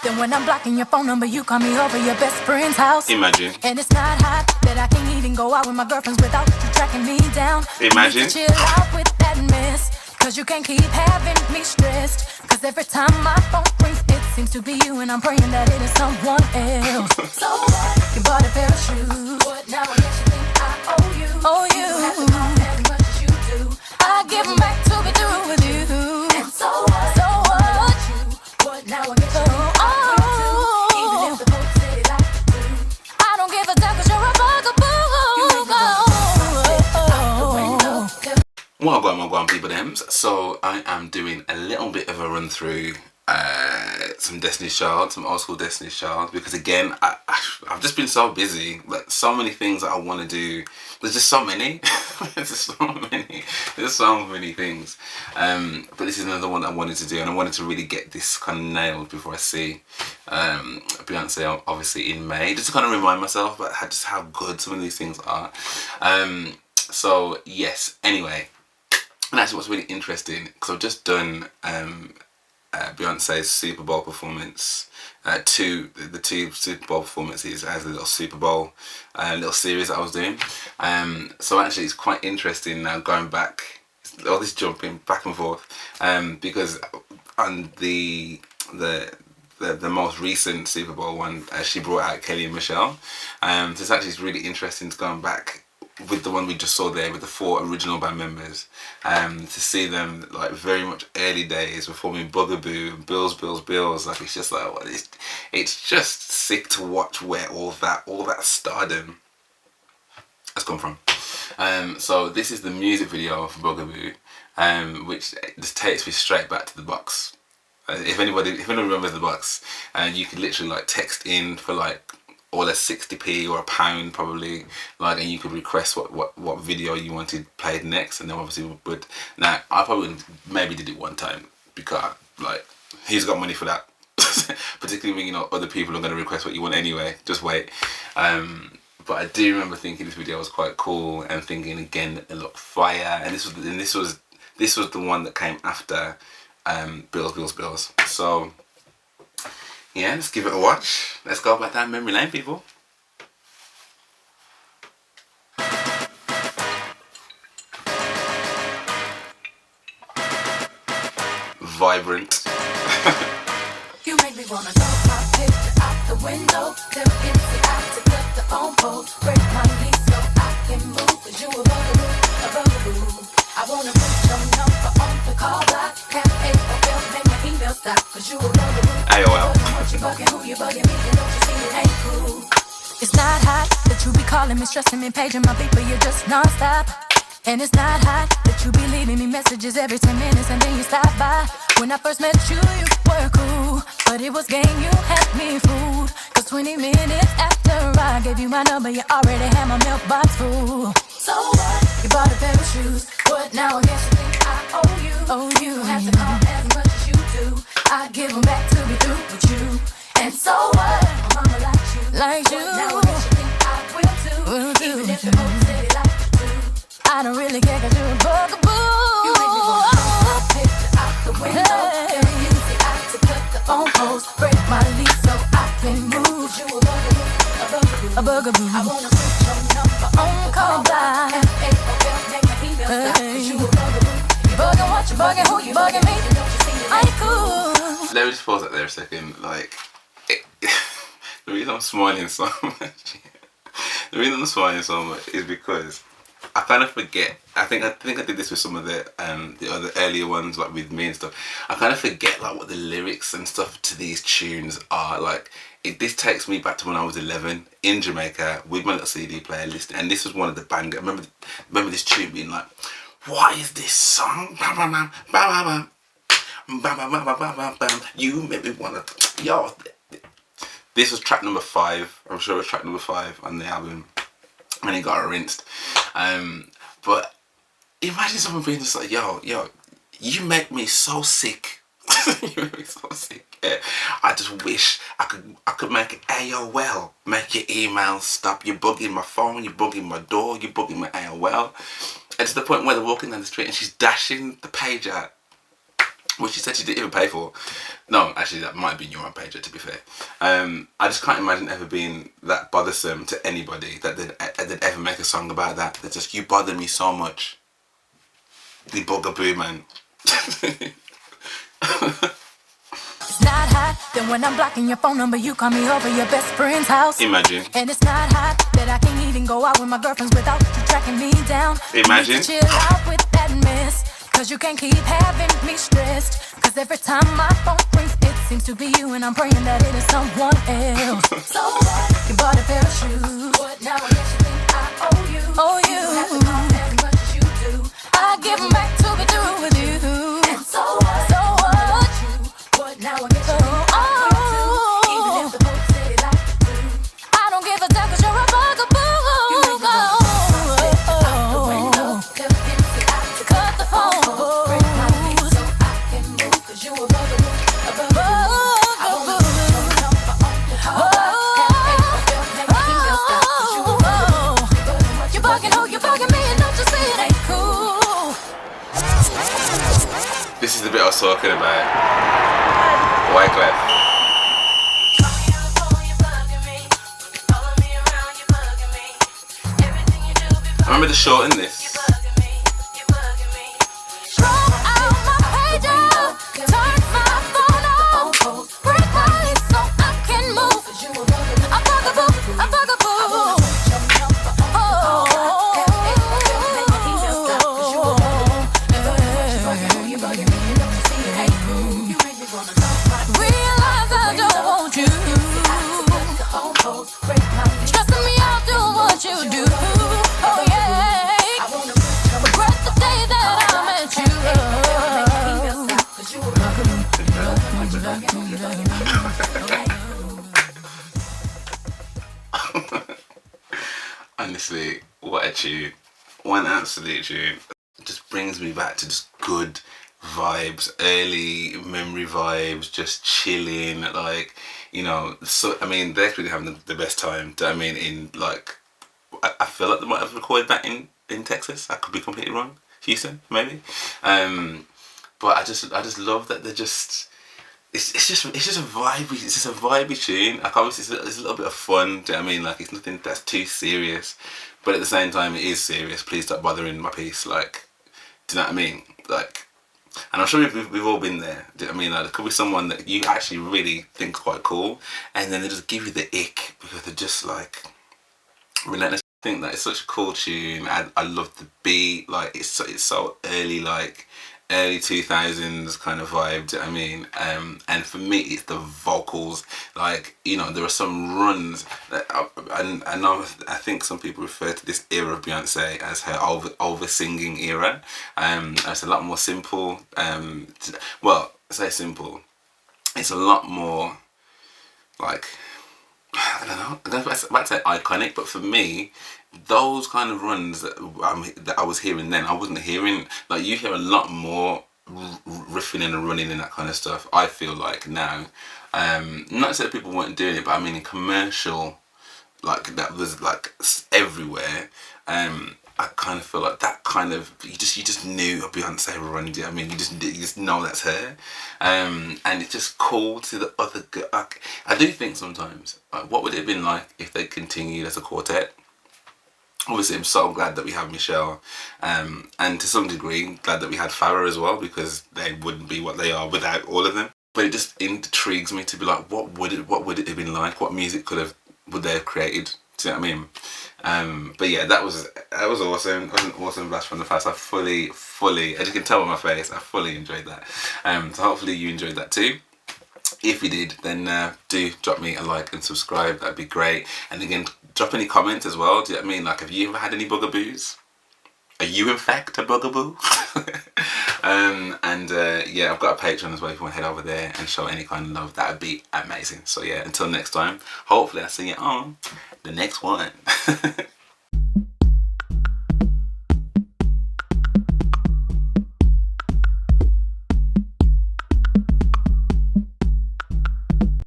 Then when I'm blocking your phone number, you call me over your best friend's house. Imagine. And it's not hot that I can't even go out with my girlfriends without you tracking me down. Imagine. You need to chill out with that mess, cause you can't keep having me stressed. Cause every time my phone rings, it seems to be you, and I'm praying that it is someone else. So what? You bought a pair of shoes. What now? I guess you think I owe you. Oh, you. You have to call as much as you do. I give them back to be through with you. And so what? So what? What now? I guess you think I will too. Even if the folks say they like to do. I don't give a damn cause you're a bugaboo. Well, people thems. So I am doing a little bit of a run through some Destiny's Child, some old school Destiny's Child, because again I've just been so busy, like so many things that I want to do. There's just so many. There's so many things. But this is another one that I wanted to do, and I wanted to really get this kind of nailed before I see Beyonce obviously in May, just to kind of remind myself about just how good some of these things are. So yes, anyway. And actually what's really interesting, because I've just done Beyonce's Super Bowl performance, the two Super Bowl performances as a little Super Bowl little series that I was doing. So actually it's quite interesting now going back, all this jumping back and forth, because on the most recent Super Bowl one, she brought out Kelly and Michelle. So it's actually really interesting to going back with the one we just saw there with the 4 original band members, to see them like very much early days performing Bugaboo and Bills. Like it's just like it's just sick to watch where all that stardom has come from. So this is the music video for Bugaboo, which just takes me straight back to the box. If anyone remembers the box, you could literally like text in for like or less 60p or £1 probably, like, and you could request what video you wanted played next, and then obviously would. Now I probably maybe did it one time because like he's got money for that. Particularly when other people are going to request what you want anyway. Just wait. But I do remember thinking this video was quite cool, and thinking again it looked fire. And this was the one that came after Bills. So yeah, let's give it a watch. Let's go back down memory lane, people. Vibrant. You make me wanna throw my picture out the window. Tell MC out to cut the phone pole. Break my knees so I can move. Cause you a bugaboo. I wanna put your number on the call block. Have AOL, make my email stop. Cause you a bugaboo. AOL. What you bugging, who you bugging me? And don't you see it ain't cool. It's not hot that you be calling me, stressing me, paging my beat, but you're just non-stop. And it's not hot that you be leaving me messages every 10 minutes and then you stop by. When I first met you, you were cool, but it was game, you had me fooled. Cause 20 minutes after I gave you my number, you already had my mailbox full. So what? You bought a pair of shoes. What now? I guess you think I owe you. Oh, you have to call as much as you do. I give them back to be through with you. And so what? My mama likes you. Like you. Now I guess you think I will too. Even if the folks say they like you too. I don't really care cause you're a bugaboo. You make me wanna throw my picture out the window. Tell you to cut the phone poles. Break my lease so I can move. You a bugaboo. A bugaboo. I wanna put your number on call by. Make my email stop. Cause you a bugaboo. You bugging what you bugging, who you bugging me? I ain't cool. Let me just pause it there a second. Like, the reason I'm smiling so much, is because I kind of forget. I think I did this with some of the other earlier ones, like with me and stuff. I kind of forget like what the lyrics and stuff to these tunes are. Like this takes me back to when I was 11 in Jamaica with my little CD player listening, and this was one of the bangers. I remember this tune being like, "What is this song? Bam, bam, bam, bam, bam, bam, bam, bam, bam, bam, bam. You make me wanna, yo." This was track number 5. I'm sure it was track number 5 on the album, and it got rinsed. But imagine someone being just like, yo, you make me so sick. You make me so sick. Yeah. I just wish I could make AOL, make your email stop. You're bugging my phone, you're bugging my door, you're bugging my AOL. And to the point where they're walking down the street and she's dashing the page out. which she said she didn't even pay for. No, actually, that might have been your own page, to be fair. I just can't imagine ever being that bothersome to anybody that they'd ever make a song about that. They're just, you bother me so much. The Bugaboo, man. It's not hot, then when I'm blocking your phone number, you call me over your best friend's house. Imagine. And it's not hot that I can't even go out with my girlfriends without you tracking me down. Imagine. You need to chill out with that mess, cause you can't keep having me stressed. Cause every time my phone rings, it seems to be you, and I'm praying that it is someone else. So what? You bought a pair of shoes. What now? I guess you think I owe you. Oh, you. You have to call as much as you do. I give them back to be through with you. And so what? So what? What now? I guess you think I owe you. Even if the folks say they like you do. I don't give a damn cause you're a bugaboo. You make me out the window. Cut the phone. Break my feet so I can move. Cause you a bugaboo. A bugaboo. I wanna put your number on the phone. You're bugging, oh, you're bugging me, and don't you see it ain't cool? This is the bit I was talking about. Wyclef. I remember the short in this. Honestly, what a tune. One absolute tune. It just brings me back to just good vibes, early memory vibes, just chilling, like, you know, so, I mean, they're really having the best time. I mean, in, like, I feel like they might have recorded that in Texas. I could be completely wrong. Houston, maybe. But I just love that they're just, it's just a vibey tune. Like, obviously it's a little bit of fun. Do you know what I mean? Like, it's nothing that's too serious, but at the same time it is serious. Please stop bothering my peace. Like, do you know what I mean? Like, and I'm sure we've all been there. Do you know what I mean? Like, there could be someone that you actually really think is quite cool, and then they just give you the ick because they're just like relentless. I think that it's such a cool tune. I love the beat. Like, it's so early, like early 2000s kind of vibe. Do you know what I mean? And for me, it's the vocals. Like, you know, there are some runs that I know. I think some people refer to this era of Beyonce as her over singing era. It's a lot more simple. Well, I say simple. It's a lot more like, I don't know. I was about to say iconic, but for me, those kind of runs that I was hearing then, I wasn't hearing. Like, you hear a lot more riffing and running and that kind of stuff, I feel like, now. Not to say that people weren't doing it, but I mean, in commercial, like, that was like everywhere. I kind of feel like that kind of, you just knew a Beyonce run. Do you know what I mean? You just know that's her. And it's just cool to the other. I do think sometimes, like, what would it have been like if they continued as a quartet? Obviously, I'm so glad that we have Michelle, and to some degree, glad that we had Farrah as well, because they wouldn't be what they are without all of them. But it just intrigues me to be like, what would it have been like? What music would they have created? Do you know what I mean? But yeah, that was awesome. It was an awesome blast from the past. I fully, as you can tell by my face, I fully enjoyed that. So hopefully you enjoyed that too. If you did, then do drop me a like and subscribe. That'd be great. And again, drop any comments as well. Do you know what I mean? Like, have you ever had any bugaboos? Are you in fact a bugaboo? Yeah, I've got a Patreon as well. If you want to head over there and show any kind of love, that would be amazing. So yeah, until next time, hopefully I'll see you on the next one.